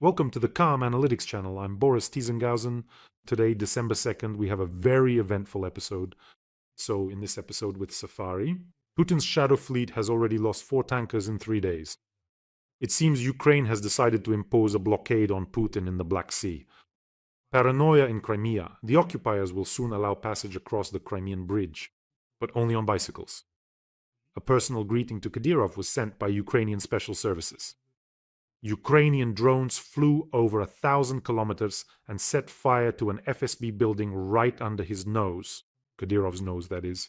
Welcome to the Calm Analytics channel. I'm Boris Tiesenghausen. Today, December 2nd, we have a very eventful episode. So in this episode with Safari, Putin's shadow fleet has already lost 4 tankers in 3 days. It seems Ukraine has decided to impose a blockade on Putin in the Black Sea. Paranoia in Crimea. The occupiers will soon allow passage across the Crimean Bridge, but only on bicycles. A personal greeting to Kadyrov was sent by Ukrainian special services. Ukrainian drones flew over 1,000 kilometers and set fire to an FSB building right under his nose. Kadyrov's nose, that is.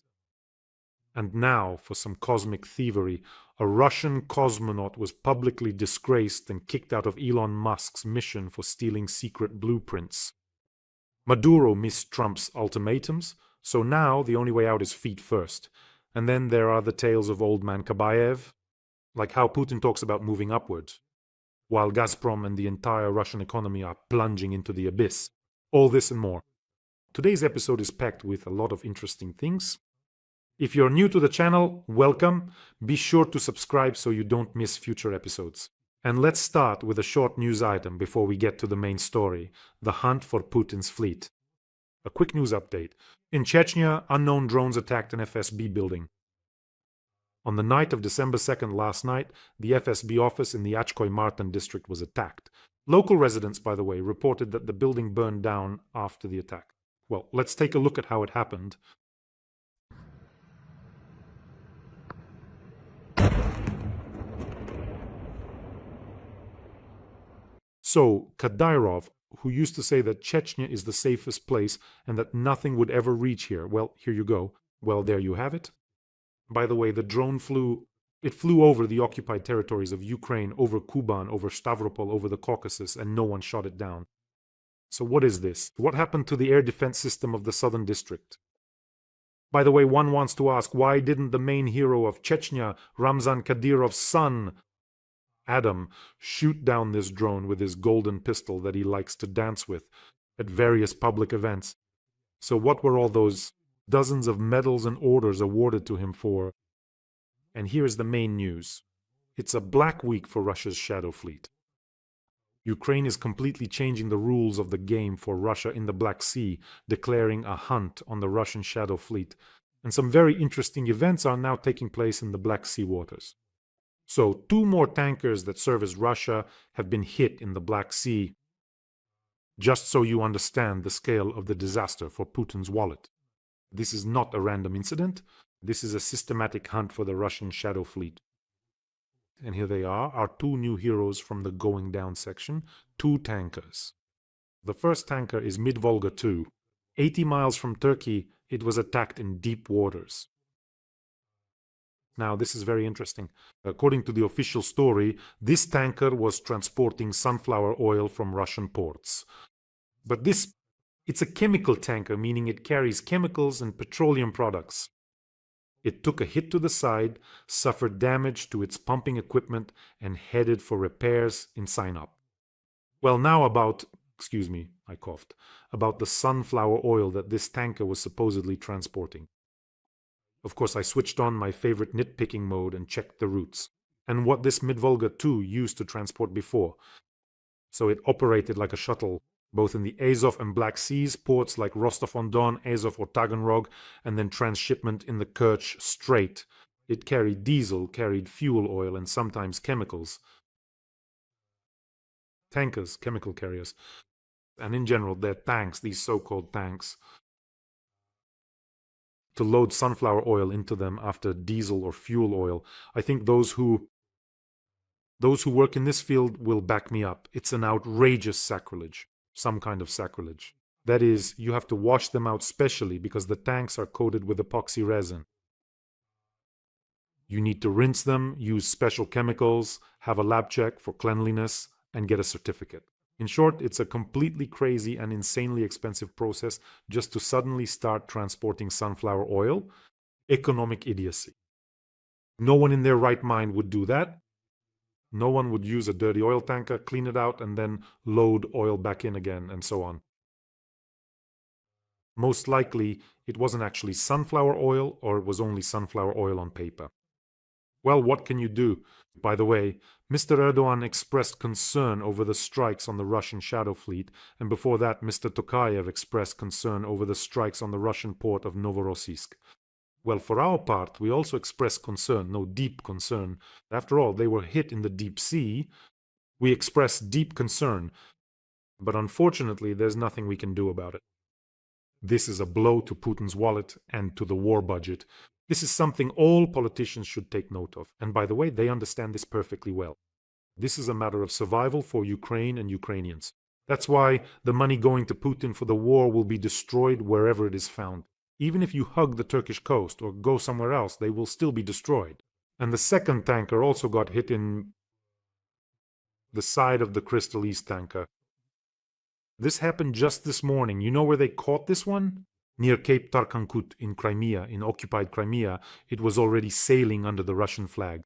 And now, for some cosmic thievery, a Russian cosmonaut was publicly disgraced and kicked out of Elon Musk's mission for stealing secret blueprints. Maduro missed Trump's ultimatums, so now the only way out is feet first. And then there are the tales of old man Kabaev, like how Putin talks about moving upwards, while Gazprom and the entire Russian economy are plunging into the abyss. All this and more. Today's episode is packed with a lot of interesting things. If you're new to the channel, welcome. Be sure to subscribe so you don't miss future episodes. And let's start with a short news item before we get to the main story, the hunt for Putin's fleet. A quick news update. In Chechnya, unknown drones attacked an FSB building. On the night of December 2nd last night, the FSB office in the Achkoy-Martin district was attacked. Local residents, by the way, reported that the building burned down after the attack. Well, let's take a look at how it happened. So, Kadyrov, who used to say that Chechnya is the safest place and that nothing would ever reach here, well, here you go. Well, there you have it. By the way, the drone flew over the occupied territories of Ukraine, over Kuban, over Stavropol, over the Caucasus, and no one shot it down. So what is this? What happened to the air defense system of the southern district? By the way, one wants to ask, why didn't the main hero of Chechnya, Ramzan Kadyrov's son, Adam, shoot down this drone with his golden pistol that he likes to dance with at various public events? So what were all those dozens of medals and orders awarded to him for? And here's the main news. It's a black week for Russia's shadow fleet. Ukraine is completely changing the rules of the game for Russia in the Black Sea, declaring a hunt on the Russian shadow fleet. And some very interesting events are now taking place in the Black Sea waters. So 2 more tankers that service Russia have been hit in the Black Sea, just so you understand the scale of the disaster for Putin's wallet. This is not a random incident. This is a systematic hunt for the Russian shadow fleet. And here they are, our 2 new heroes from the going down section, 2 tankers. The first tanker is Mid-Volga 2. 80 miles from Turkey, it was attacked in deep waters. Now, this is very interesting. According to the official story, this tanker was transporting sunflower oil from Russian ports. But it's a chemical tanker, meaning it carries chemicals and petroleum products. It took a hit to the side, suffered damage to its pumping equipment, and headed for repairs in Sinop. Well, now about the sunflower oil that this tanker was supposedly transporting. Of course, I switched on my favorite nitpicking mode and checked the routes, and what this Mid-Volga 2 used to transport before. So it operated like a shuttle, both in the Azov and Black Seas ports like Rostov-on-Don, Azov or Taganrog, and then transshipment in the Kerch Strait. It carried diesel, carried fuel oil, and sometimes chemicals. Tankers, chemical carriers. And in general, they're tanks, these so-called tanks, to load sunflower oil into them after diesel or fuel oil. I think those who work in this field will back me up. It's an outrageous sacrilege. Some kind of sacrilege. That is, you have to wash them out specially because the tanks are coated with epoxy resin. You need to rinse them, use special chemicals, have a lab check for cleanliness, and get a certificate. In short, it's a completely crazy and insanely expensive process just to suddenly start transporting sunflower oil. Economic idiocy. No one in their right mind would do that. No one would use a dirty oil tanker, clean it out, and then load oil back in again, and so on. Most likely, it wasn't actually sunflower oil, or it was only sunflower oil on paper. Well, what can you do? By the way, Mr. Erdogan expressed concern over the strikes on the Russian Shadow Fleet, and before that Mr. Tokayev expressed concern over the strikes on the Russian port of Novorossiysk. Well, for our part, we also expressed concern, no, deep concern. After all, they were hit in the deep sea. We expressed deep concern, but unfortunately, there's nothing we can do about it. This is a blow to Putin's wallet and to the war budget. This is something all politicians should take note of. And by the way, they understand this perfectly well. This is a matter of survival for Ukraine and Ukrainians. That's why the money going to Putin for the war will be destroyed wherever it is found. Even if you hug the Turkish coast or go somewhere else, they will still be destroyed. And the second tanker also got hit in the side of the Crystal East tanker. This happened just this morning. You know where they caught this one? Near Cape Tarkankut in Crimea, in occupied Crimea. It was already sailing under the Russian flag.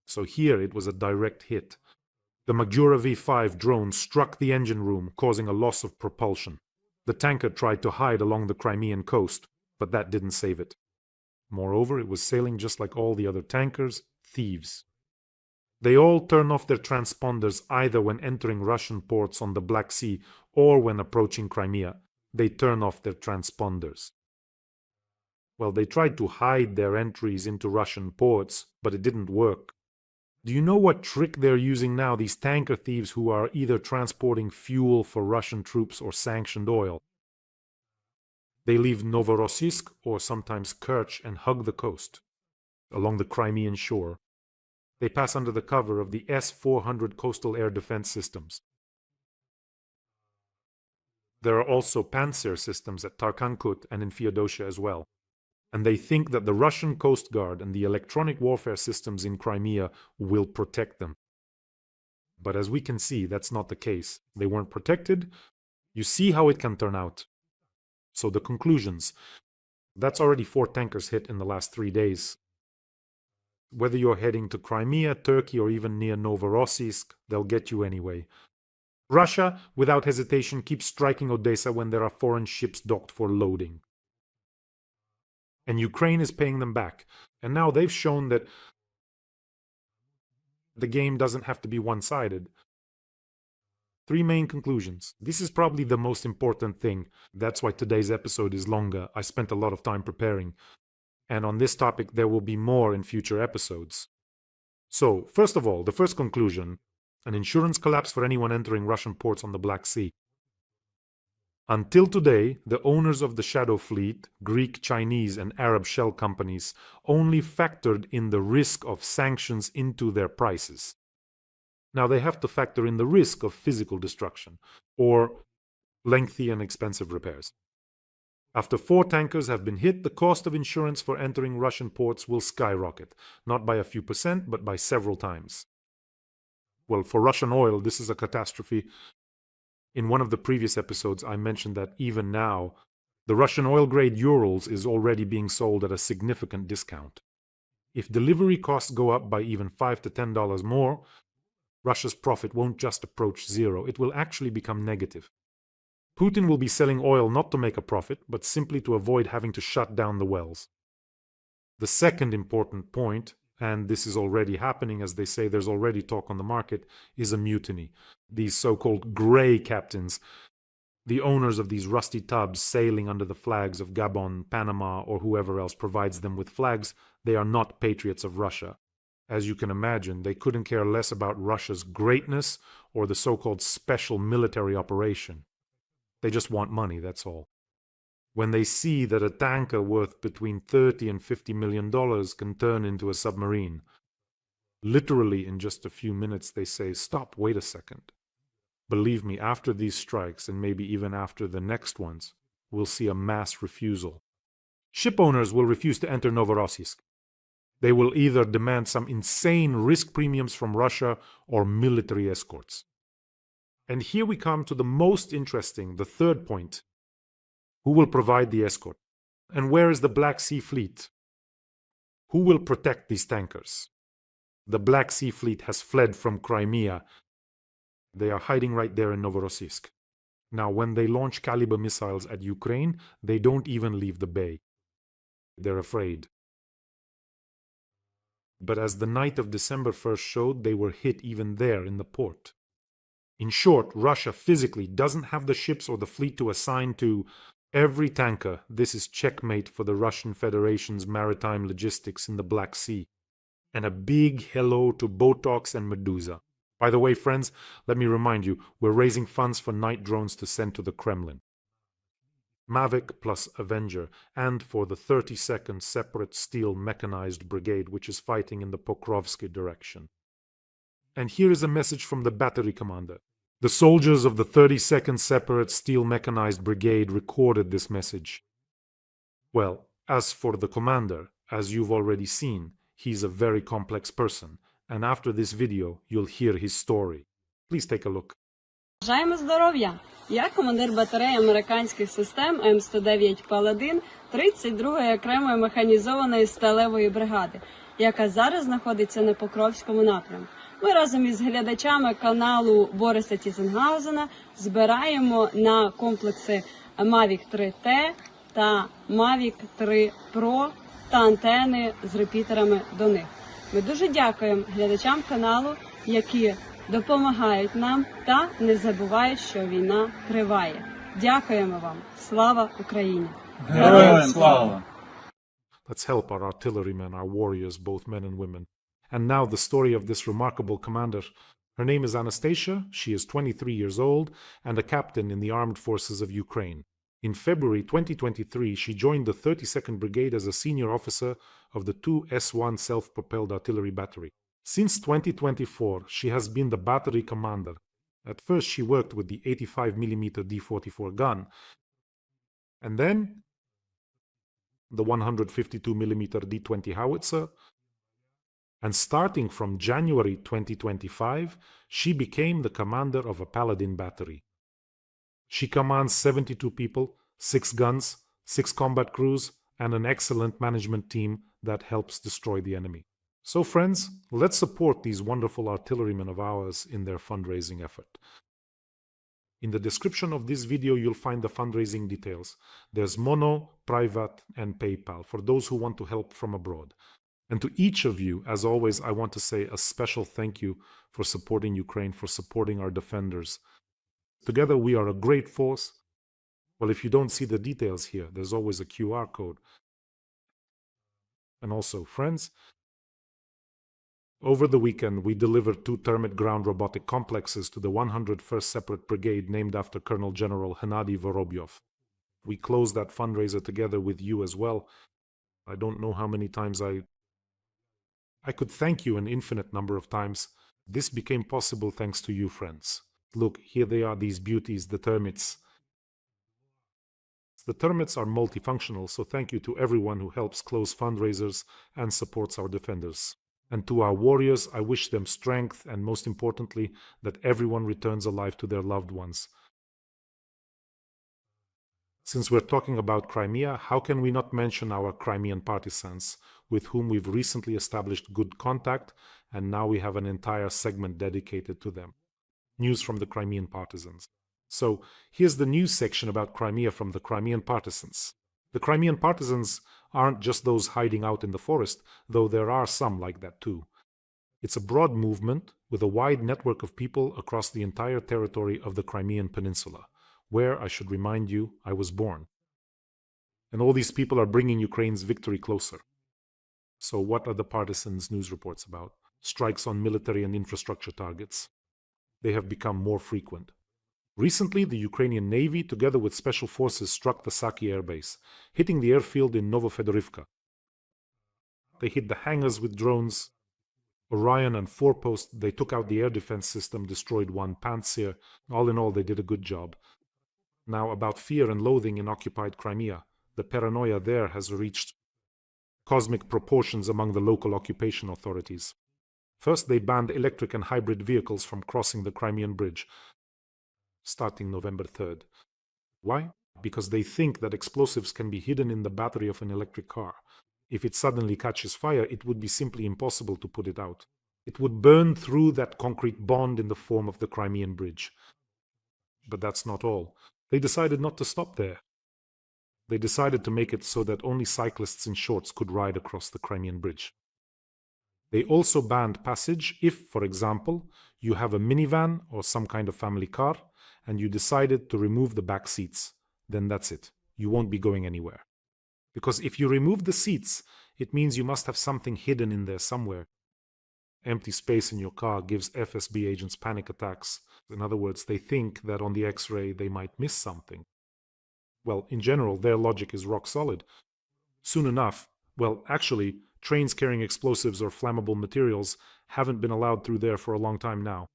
So here it was a direct hit. The Magura V5 drone struck the engine room, causing a loss of propulsion. The tanker tried to hide along the Crimean coast, but that didn't save it. Moreover, it was sailing just like all the other tankers, thieves. They all turn off their transponders either when entering Russian ports on the Black Sea or when approaching Crimea. They turn off their transponders. Well, they tried to hide their entries into Russian ports, but it didn't work. Do you know what trick they're using now, these tanker thieves who are either transporting fuel for Russian troops or sanctioned oil? They leave Novorossiysk or sometimes Kerch and hug the coast, along the Crimean shore. They pass under the cover of the S-400 coastal air defense systems. There are also Panzer systems at Tarkankut and in Feodosia as well. And they think that the Russian Coast Guard and the electronic warfare systems in Crimea will protect them. But as we can see, that's not the case. They weren't protected. You see how it can turn out. So the conclusions. That's already 4 tankers hit in the last 3 days. Whether you're heading to Crimea, Turkey, or even near Novorossiysk, they'll get you anyway. Russia, without hesitation, keeps striking Odessa when there are foreign ships docked for loading. And Ukraine is paying them back. And now they've shown that the game doesn't have to be one-sided. 3 main conclusions. This is probably the most important thing. That's why today's episode is longer. I spent a lot of time preparing. And on this topic, there will be more in future episodes. So, first of all, the first conclusion, an insurance collapse for anyone entering Russian ports on the Black Sea. Until today, the owners of the Shadow Fleet, Greek, Chinese, and Arab shell companies, only factored in the risk of sanctions into their prices. Now they have to factor in the risk of physical destruction, or lengthy and expensive repairs. After 4 tankers have been hit, the cost of insurance for entering Russian ports will skyrocket, not by a few percent, but by several times. Well, for Russian oil, this is a catastrophe. In one of the previous episodes, I mentioned that even now, the Russian oil-grade Urals is already being sold at a significant discount. If delivery costs go up by even $5 to $10 more, Russia's profit won't just approach zero, it will actually become negative. Putin will be selling oil not to make a profit, but simply to avoid having to shut down the wells. The second important point, and this is already happening, as they say there's already talk on the market, is a mutiny. These so-called grey captains, the owners of these rusty tubs sailing under the flags of Gabon, Panama, or whoever else provides them with flags, they are not patriots of Russia. As you can imagine, they couldn't care less about Russia's greatness or the so-called special military operation. They just want money, that's all. When they see that a tanker worth between $30 and $50 million can turn into a submarine, literally in just a few minutes they say, stop, wait a second. Believe me, after these strikes, and maybe even after the next ones, we'll see a mass refusal. Ship owners will refuse to enter Novorossiysk. They will either demand some insane risk premiums from Russia or military escorts. And here we come to the most interesting, the third point. Who will provide the escort? And where is the Black Sea Fleet? Who will protect these tankers? The Black Sea Fleet has fled from Crimea. They are hiding right there in Novorossiysk. Now, when they launch Caliber missiles at Ukraine, they don't even leave the bay. They're afraid. But as the night of December 1st showed, they were hit even there in the port. In short, Russia physically doesn't have the ships or the fleet to assign to every tanker. This is checkmate for the Russian Federation's maritime logistics in the Black Sea. And a big hello to Botox and Medusa. By the way, friends, let me remind you, we're raising funds for night drones to send to the Kremlin. Mavic plus Avenger, and for the 32nd Separate Steel Mechanized Brigade, which is fighting in the Pokrovsky direction. And here is a message from the battery commander. The soldiers of the 32nd Separate Steel Mechanized Brigade recorded this message. Well, as for the commander, as you've already seen, he's a very complex person, and after this video, you'll hear his story. Please take a look. Бажаємо здоров'я! Я командир батареї американських систем М109 Паладин 32-ї окремої механізованої сталевої бригади, яка зараз знаходиться на Покровському напрямку. Ми разом із глядачами каналу Бориса Тізенгаузена збираємо на комплекси Mavic 3T та Mavic 3 Pro та антени з репітерами до них. Ми дуже дякуємо глядачам каналу, які допомагають нам та не забувають, що війна триває. Дякуємо вам. Слава Україні! Героям слава! Let's help our artillerymen, our warriors, both men and women. And now the story of this remarkable commander. Her name is Anastasia, she is 23 years old and a captain in the armed forces of Ukraine. In February 2023, she joined the 32nd Brigade as a senior officer of the 2 S1 self-propelled artillery battery. Since 2024, she has been the battery commander. At first, she worked with the 85mm D44 gun, and then the 152mm D20 howitzer, and starting from January 2025, she became the commander of a Paladin battery. She commands 72 people, 6 guns, 6 combat crews, and an excellent management team that helps destroy the enemy. So friends, let's support these wonderful artillerymen of ours in their fundraising effort. In the description of this video, you'll find the fundraising details. There's Mono, Privat, and PayPal for those who want to help from abroad. And to each of you, as always, I want to say a special thank you for supporting Ukraine, for supporting our defenders. Together we are a great force. Well, if you don't see the details here, there's always a QR code. And also, friends, over the weekend, we delivered 2 Termit ground robotic complexes to the 101st Separate Brigade named after Colonel General Hennady Vorobyov. We closed that fundraiser together with you as well. I don't know how many times I could thank you an infinite number of times. This became possible thanks to you, friends. Look, here they are, these beauties, the Termits. The Termits are multifunctional, so thank you to everyone who helps close fundraisers and supports our defenders. And to our warriors, I wish them strength and, most importantly, that everyone returns alive to their loved ones. Since we're talking about Crimea, how can we not mention our Crimean partisans, with whom we've recently established good contact, and now we have an entire segment dedicated to them. News from the Crimean partisans. So, here's the news section about Crimea from the Crimean partisans. The Crimean partisans aren't just those hiding out in the forest, though there are some like that too. It's a broad movement with a wide network of people across the entire territory of the Crimean Peninsula, where, I should remind you, I was born. And all these people are bringing Ukraine's victory closer. So what are the partisans' news reports about? Strikes on military and infrastructure targets. They have become more frequent. Recently, the Ukrainian Navy, together with special forces, struck the Saki airbase, hitting the airfield in Novofedorivka. They hit the hangars with drones, Orion and Forepost. They took out the air defense system, destroyed 1 Pantsir. All in all, they did a good job. Now, about fear and loathing in occupied Crimea. The paranoia there has reached cosmic proportions among the local occupation authorities. First, they banned electric and hybrid vehicles from crossing the Crimean Bridge, starting November 3rd. Why? Because they think that explosives can be hidden in the battery of an electric car. If it suddenly catches fire, it would be simply impossible to put it out. It would burn through that concrete bond in the form of the Crimean Bridge. But that's not all. They decided not to stop there. They decided to make it so that only cyclists in shorts could ride across the Crimean Bridge. They also banned passage if, for example, you have a minivan or some kind of family car and you decided to remove the back seats. Then that's it. You won't be going anywhere. Because if you remove the seats, it means you must have something hidden in there somewhere. Empty space in your car gives FSB agents panic attacks. In other words, they think that on the X-ray they might miss something. Well, in general, their logic is rock solid. Soon enough, well, actually, trains carrying explosives or flammable materials haven't been allowed through there for a long time now.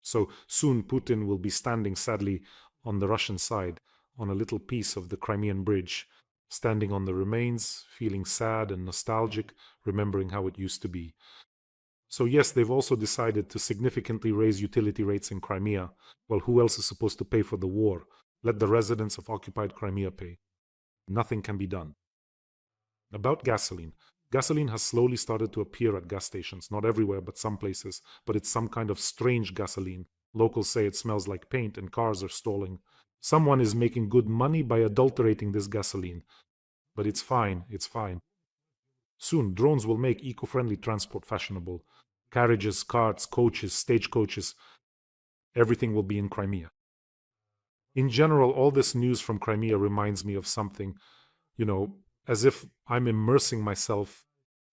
So soon Putin will be standing sadly on the Russian side on a little piece of the Crimean Bridge, standing on the remains, feeling sad and nostalgic, remembering how it used to be. So yes, they've also decided to significantly raise utility rates in Crimea. Well, who else is supposed to pay for the war? Let the residents of occupied Crimea pay. Nothing can be done. About gasoline. Gasoline has slowly started to appear at gas stations, not everywhere, but some places. But it's some kind of strange gasoline. Locals say it smells like paint and cars are stalling. Someone is making good money by adulterating this gasoline. But it's fine, it's fine. Soon, drones will make eco-friendly transport fashionable. Carriages, carts, coaches, stagecoaches, everything will be in Crimea. In general, all this news from Crimea reminds me of something, as if I'm immersing myself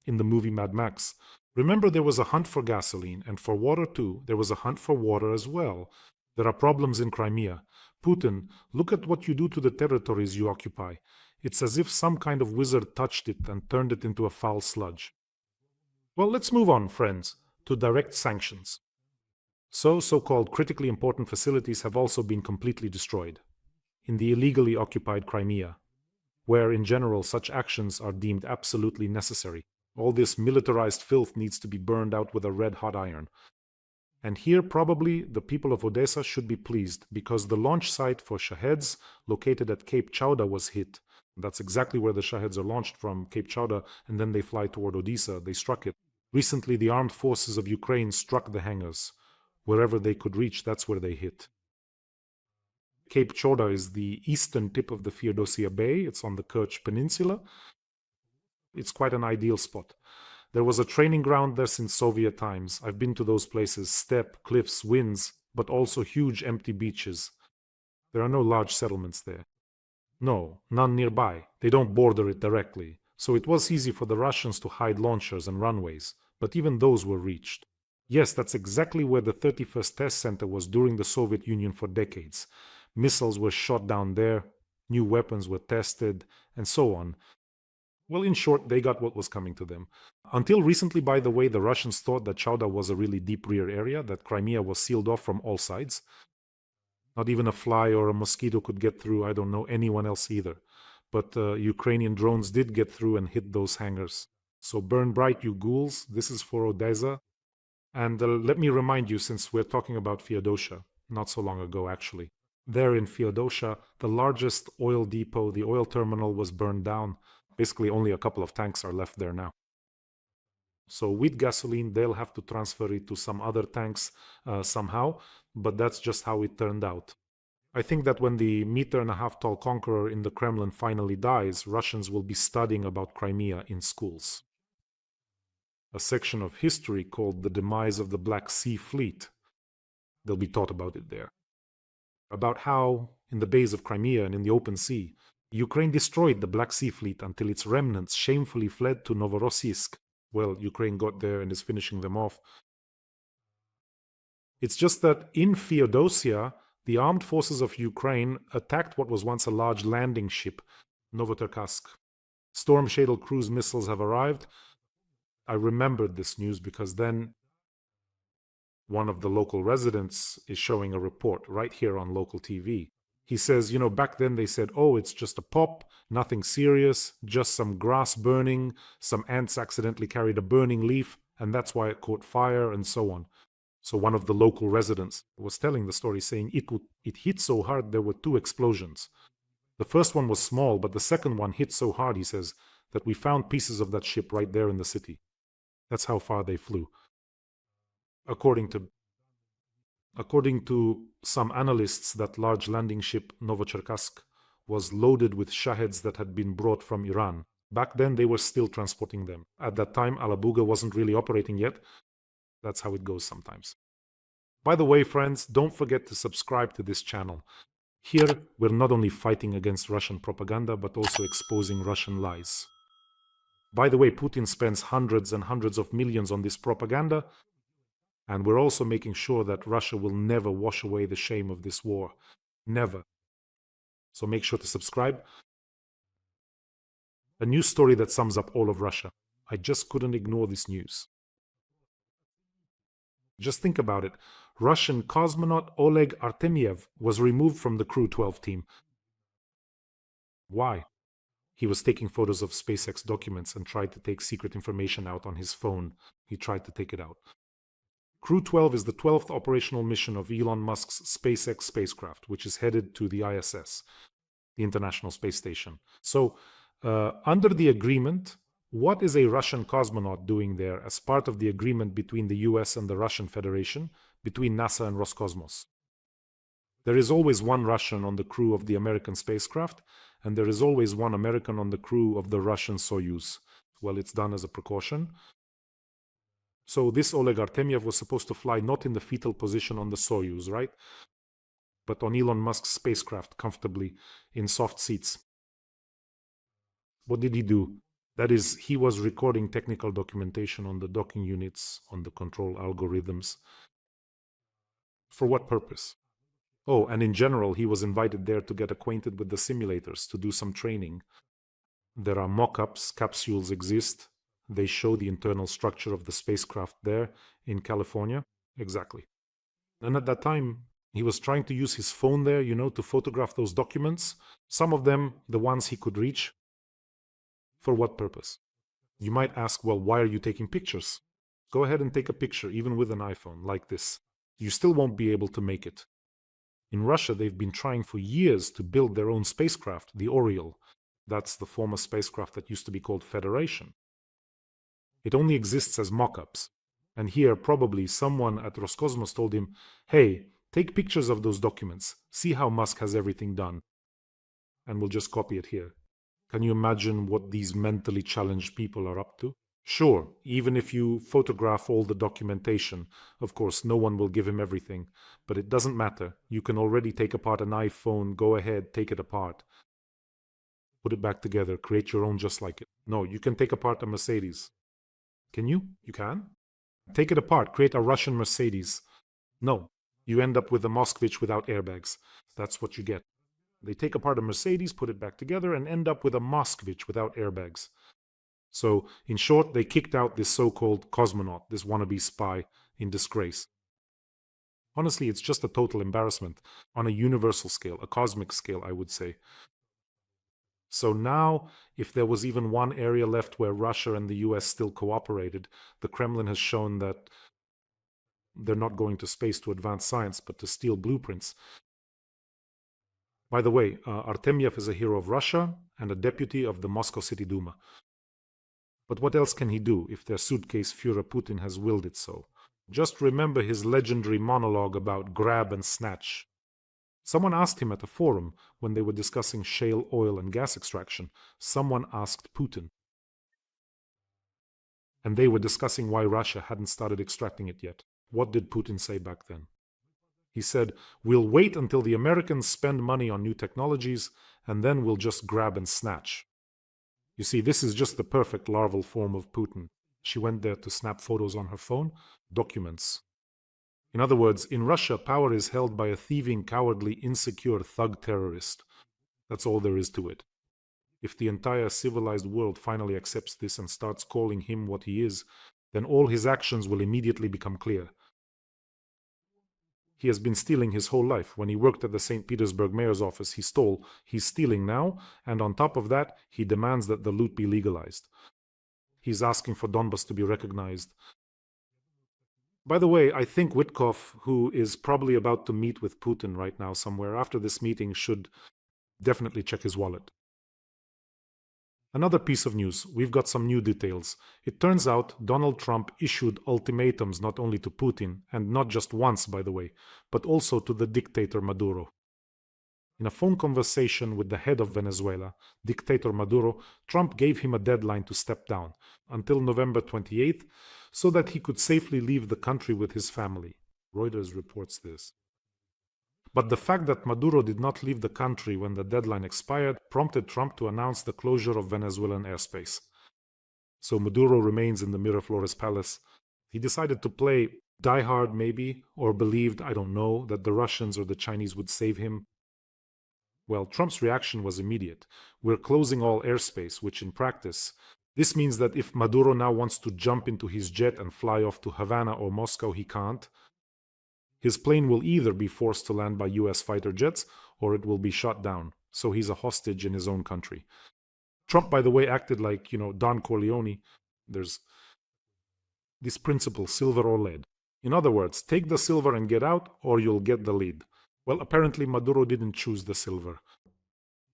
in the movie Mad Max. Remember, there was a hunt for gasoline, and for water too. There was a hunt for water as well. There are problems in Crimea. Putin, look at what you do to the territories you occupy. It's as if some kind of wizard touched it and turned it into a foul sludge. Well, let's move on, friends, to direct sanctions. So-called critically important facilities have also been completely destroyed in the illegally occupied Crimea, where in general such actions are deemed absolutely necessary. All this militarized filth needs to be burned out with a red-hot iron. And here probably the people of Odessa should be pleased, because the launch site for Shaheds, located at Cape Chowda, was hit. That's exactly where the Shaheds are launched from, Cape Chowda, and then they fly toward Odessa. They struck it. Recently, the armed forces of Ukraine struck the hangars. Wherever they could reach, that's where they hit. Cape Chowda is the eastern tip of the Feodosia Bay. It's on the Kerch Peninsula. It's quite an ideal spot. There was a training ground there since Soviet times. I've been to those places: steppe, cliffs, winds, but also huge empty beaches. There are no large settlements there. No, none nearby. They don't border it directly. So it was easy for the Russians to hide launchers and runways, but even those were reached. Yes, that's exactly where the 31st Test Center was during the Soviet Union for decades. Missiles were shot down there, new weapons were tested, and so on. Well, in short, they got what was coming to them. Until recently, by the way, the Russians thought that Chowda was a really deep rear area, that Crimea was sealed off from all sides. Not even a fly or a mosquito could get through. I don't know anyone else either. But Ukrainian drones did get through and hit those hangars. So burn bright, you ghouls. This is for Odessa. And let me remind you, since we're talking about Feodosia, not so long ago actually. There in Feodosia, the largest oil depot, the oil terminal, was burned down. Basically, only a couple of tanks are left there now. So with gasoline, they'll have to transfer it to some other tanks somehow, but that's just how it turned out. I think that when the meter-and-a-half-tall conqueror in the Kremlin finally dies, Russians will be studying about Crimea in schools. A section of history called The Demise of the Black Sea Fleet. They'll be taught about it there. About how, in the bays of Crimea and in the open sea, Ukraine destroyed the Black Sea Fleet until its remnants shamefully fled to Novorossiysk. Well, Ukraine got there and is finishing them off. It's just that in Feodosia, the armed forces of Ukraine attacked what was once a large landing ship, Novocherkassk. Storm Shadow cruise missiles have arrived. I remembered this news because then one of the local residents is showing a report right here on local TV. He says, back then they said, oh, it's just a pop, nothing serious, just some grass burning, some ants accidentally carried a burning leaf, and that's why it caught fire, and so on. So one of the local residents was telling the story, saying it hit so hard there were 2 explosions. The first one was small, but the second one hit so hard, he says, that we found pieces of that ship right there in the city. That's how far they flew. According to some analysts, that large landing ship Novocherkassk was loaded with Shaheds that had been brought from Iran. Back then, they were still transporting them. At that time, Alabuga wasn't really operating yet. That's how it goes sometimes. By the way, friends, don't forget to subscribe to this channel. Here, we're not only fighting against Russian propaganda, but also exposing Russian lies. By the way, Putin spends hundreds and hundreds of millions on this propaganda, and we're also making sure that Russia will never wash away the shame of this war. Never. So make sure to subscribe. A news story that sums up all of Russia. I just couldn't ignore this news. Just think about it. Russian cosmonaut Oleg Artemyev was removed from the Crew 12 team. Why? He was taking photos of SpaceX documents and tried to take secret information out on his phone. He tried to take it out. Crew 12 is the 12th operational mission of Elon Musk's SpaceX spacecraft, which is headed to the ISS, the International Space Station. So, under the agreement, what is a Russian cosmonaut doing there as part of the agreement between the US and the Russian Federation, between NASA and Roscosmos? There is always one Russian on the crew of the American spacecraft, and there is always one American on the crew of the Russian Soyuz. Well, it's done as a precaution. So this Oleg Artemyev was supposed to fly not in the fetal position on the Soyuz, right? But on Elon Musk's spacecraft, comfortably, in soft seats. What did he do? That is, he was recording technical documentation on the docking units, on the control algorithms. For what purpose? Oh, and in general, he was invited there to get acquainted with the simulators, to do some training. There are mock-ups, capsules exist. They show the internal structure of the spacecraft there in California. Exactly. And at that time, he was trying to use his phone there, to photograph those documents. Some of them, the ones he could reach. For what purpose? You might ask, well, why are you taking pictures? Go ahead and take a picture, even with an iPhone, like this. You still won't be able to make it. In Russia, they've been trying for years to build their own spacecraft, the Oriole. That's the former spacecraft that used to be called Federation. It only exists as mock-ups. And here, probably, someone at Roscosmos told him, hey, take pictures of those documents. See how Musk has everything done. And we'll just copy it here. Can you imagine what these mentally challenged people are up to? Sure, even if you photograph all the documentation, of course, no one will give him everything. But it doesn't matter. You can already take apart an iPhone. Go ahead, take it apart. Put it back together. Create your own just like it. No, you can take apart a Mercedes. Can you? You can? Take it apart. Create a Russian Mercedes. No, you end up with a Moskvich without airbags. That's what you get. They take apart a Mercedes, put it back together, and end up with a Moskvich without airbags. So, in short, they kicked out this so-called cosmonaut, this wannabe spy, in disgrace. Honestly, it's just a total embarrassment on a universal scale, a cosmic scale, I would say. So now, if there was even one area left where Russia and the US still cooperated, the Kremlin has shown that they're not going to space to advance science, but to steal blueprints. By the way, Artemyev is a hero of Russia and a deputy of the Moscow City Duma. But what else can he do if their suitcase Führer Putin has willed it so? Just remember his legendary monologue about grab and snatch. Someone asked him at a forum when they were discussing shale oil and gas extraction. Someone asked Putin. And they were discussing why Russia hadn't started extracting it yet. What did Putin say back then? He said, we'll wait until the Americans spend money on new technologies, and then we'll just grab and snatch. You see, this is just the perfect larval form of Putin. She went there to snap photos on her phone, documents. In other words, in Russia, power is held by a thieving, cowardly, insecure thug terrorist. That's all there is to it. If the entire civilized world finally accepts this and starts calling him what he is, then all his actions will immediately become clear. He has been stealing his whole life. When he worked at the St. Petersburg mayor's office, he stole. He's stealing now, and on top of that, he demands that the loot be legalized. He's asking for Donbas to be recognized. By the way, I think Witkoff, who is probably about to meet with Putin right now somewhere after this meeting, should definitely check his wallet. Another piece of news, we've got some new details. It turns out Donald Trump issued ultimatums not only to Putin, and not just once, by the way, but also to the dictator Maduro. In a phone conversation with the head of Venezuela, dictator Maduro, Trump gave him a deadline to step down until November 28th so that he could safely leave the country with his family. Reuters reports this. But the fact that Maduro did not leave the country when the deadline expired prompted Trump to announce the closure of Venezuelan airspace. So Maduro remains in the Miraflores palace. He decided to play diehard maybe, or believed, I don't know, that the Russians or the Chinese would save him. Well, Trump's reaction was immediate. We're closing all airspace, which in practice, this means that if Maduro now wants to jump into his jet and fly off to Havana or Moscow, he can't. His plane will either be forced to land by US fighter jets or it will be shot down. So he's a hostage in his own country. Trump, by the way, acted like, Don Corleone. There's this principle, silver or lead. In other words, take the silver and get out or you'll get the lead. Well, apparently Maduro didn't choose the silver.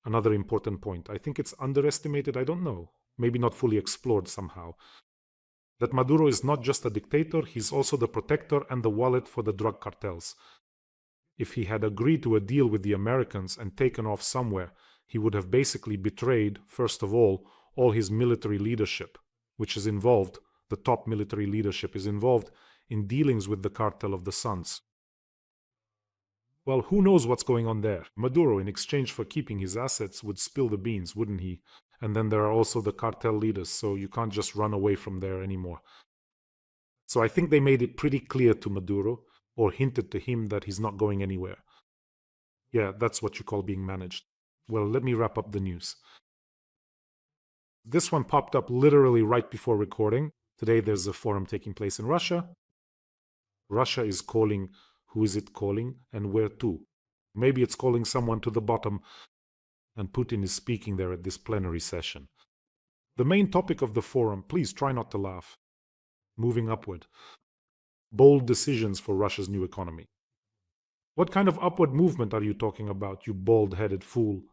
Another important point. I think it's underestimated, I don't know. Maybe not fully explored somehow. That Maduro is not just a dictator, he's also the protector and the wallet for the drug cartels. If he had agreed to a deal with the Americans and taken off somewhere, he would have basically betrayed, first of all his military leadership, which is involved, the top military leadership is involved in dealings with the cartel of the Suns. Well, who knows what's going on there? Maduro, in exchange for keeping his assets, would spill the beans, wouldn't he? And then there are also the cartel leaders, so you can't just run away from there anymore. So I think they made it pretty clear to Maduro, or hinted to him that he's not going anywhere. Yeah, that's what you call being managed. Well, let me wrap up the news. This one popped up literally right before recording. Today there's a forum taking place in Russia. Russia is calling. Who is it calling and where to? Maybe it's calling someone to the bottom, and Putin is speaking there at this plenary session. The main topic of the forum, please try not to laugh. Moving upward. Bold decisions for Russia's new economy. What kind of upward movement are you talking about, you bald-headed fool?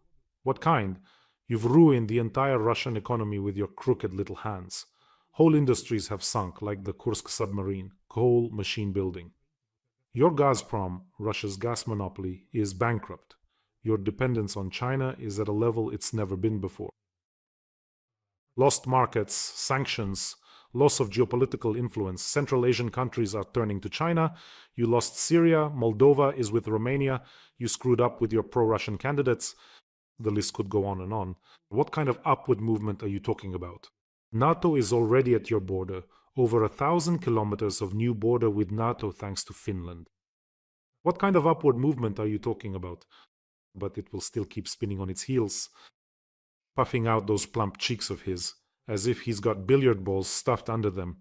What kind? You've ruined the entire Russian economy with your crooked little hands. Whole industries have sunk, like the Kursk submarine, coal, machine building. Your Gazprom, Russia's gas monopoly, is bankrupt. Your dependence on China is at a level it's never been before. Lost markets, sanctions, loss of geopolitical influence. Central Asian countries are turning to China. You lost Syria. Moldova is with Romania. You screwed up with your pro-Russian candidates. The list could go on and on. What kind of upward movement are you talking about? NATO is already at your border. Over 1,000 kilometers of new border with NATO thanks to Finland. What kind of upward movement are you talking about? But it will still keep spinning on its heels, puffing out those plump cheeks of his, as if he's got billiard balls stuffed under them,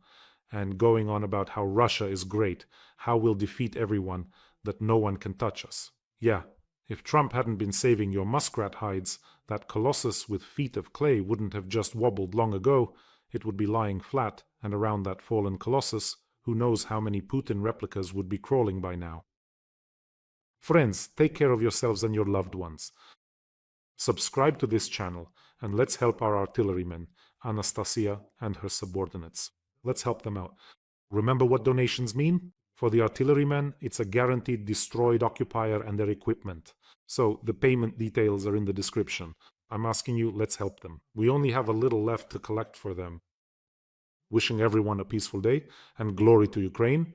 and going on about how Russia is great, how we'll defeat everyone, that no one can touch us. Yeah, if Trump hadn't been saving your muskrat hides, that colossus with feet of clay wouldn't have just wobbled long ago. It would be lying flat, and around that fallen colossus, who knows how many Putin replicas would be crawling by now. Friends, take care of yourselves and your loved ones. Subscribe to this channel, and let's help our artillerymen, Anastasia and her subordinates. Let's help them out. Remember what donations mean? For the artillerymen, it's a guaranteed destroyed occupier and their equipment. So the payment details are in the description. I'm asking you, let's help them. We only have a little left to collect for them. Wishing everyone a peaceful day and glory to Ukraine.